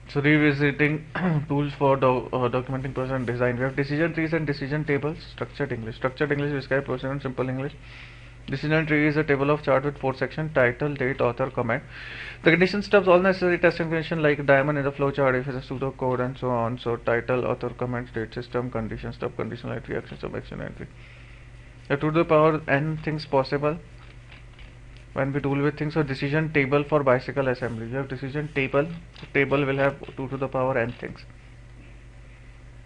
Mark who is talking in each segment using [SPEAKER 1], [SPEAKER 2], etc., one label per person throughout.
[SPEAKER 1] So revisiting tools for documenting process and design. We have decision trees and decision tables. Structured English. Structured English describes process in simple English. Decision tree is a table of chart with 4 sections: title, date, author, comment. The condition stuffs all necessary test information like diamond in the flowchart if it's a pseudo code and so on. So title, author, comments, date, system, condition stuff, conditional entry, action, sub action entry. The to the power n things possible when we tool with things. So decision table for bicycle assembly. You have decision table. The table will have 2 to the power n things.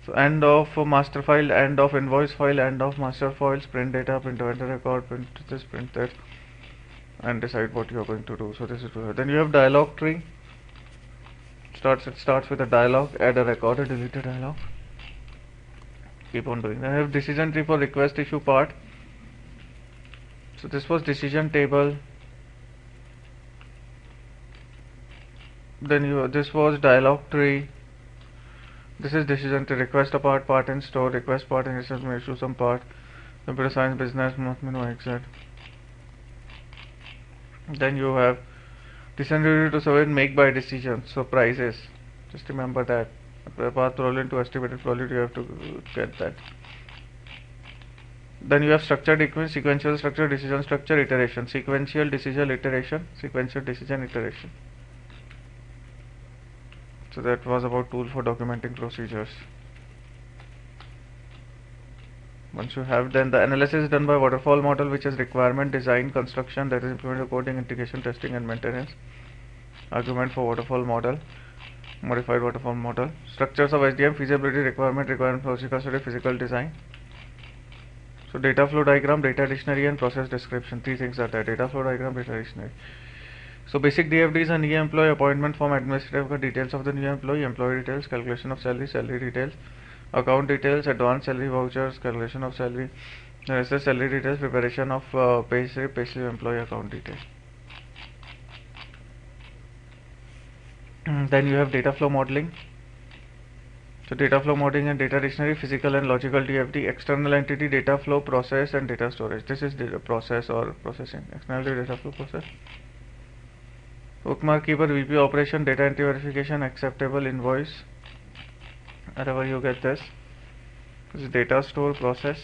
[SPEAKER 1] So end of master file, end of invoice file, end of master files, print data, print vendor record, print this, print that, and decide what you are going to do. So this is then you have dialog tree. It starts with a dialog, add a record, or delete a dialog. Keep on doing. Then I have decision tree for request issue part. So this was decision table. Then this was dialog tree. This is decision tree. Request a part and store, request part and issue some part. Computer science, business, XZ. Then you have decision tree to survey make by decision. So prices. Just remember that. Path probability to estimated probability, you have to get that. Then you have structured equation, sequential structure, decision structure, iteration, sequential decision iteration, sequential decision iteration. So that was about tool for documenting procedures. Once you have, then the analysis is done by waterfall model, which is requirement, design, construction, that is implemented coding, integration, testing and maintenance. Argument for waterfall model, modified waterfall model. Structures of SDM, feasibility, requirement, logical study, physical design. So data flow diagram, data dictionary and process description. 3 things are there: data flow diagram, data dictionary. So basic DFD is a new employee, appointment form, administrative details of the new employee, employee details, calculation of salary, salary details, account details, advance salary vouchers, calculation of salary, salary details, preparation of pay slip, employee account details. Then you have data flow modeling. So data flow modeling and data dictionary, physical and logical DFD, external entity, data flow, process and data storage. This is data process or processing, external data flow process. Bookmark keeper, VP operation, data entry verification, acceptable invoice. Wherever you get this is data store process.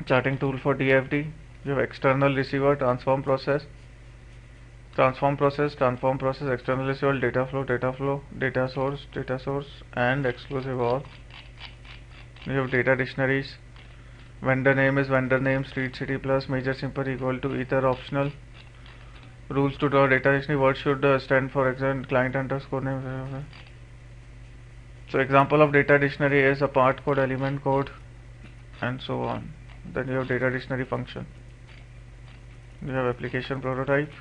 [SPEAKER 1] Charting tool for DFD. You have external receiver, transform process, external receiver, data flow, data source, and exclusive OR. You have data dictionaries. Vendor name is vendor name, street, city plus major simple equal to ether optional. Rules to draw data dictionary. What should stand for example client underscore name. So example of data dictionary is a part code, element code, and so on. Then you have data dictionary function. You have application prototype.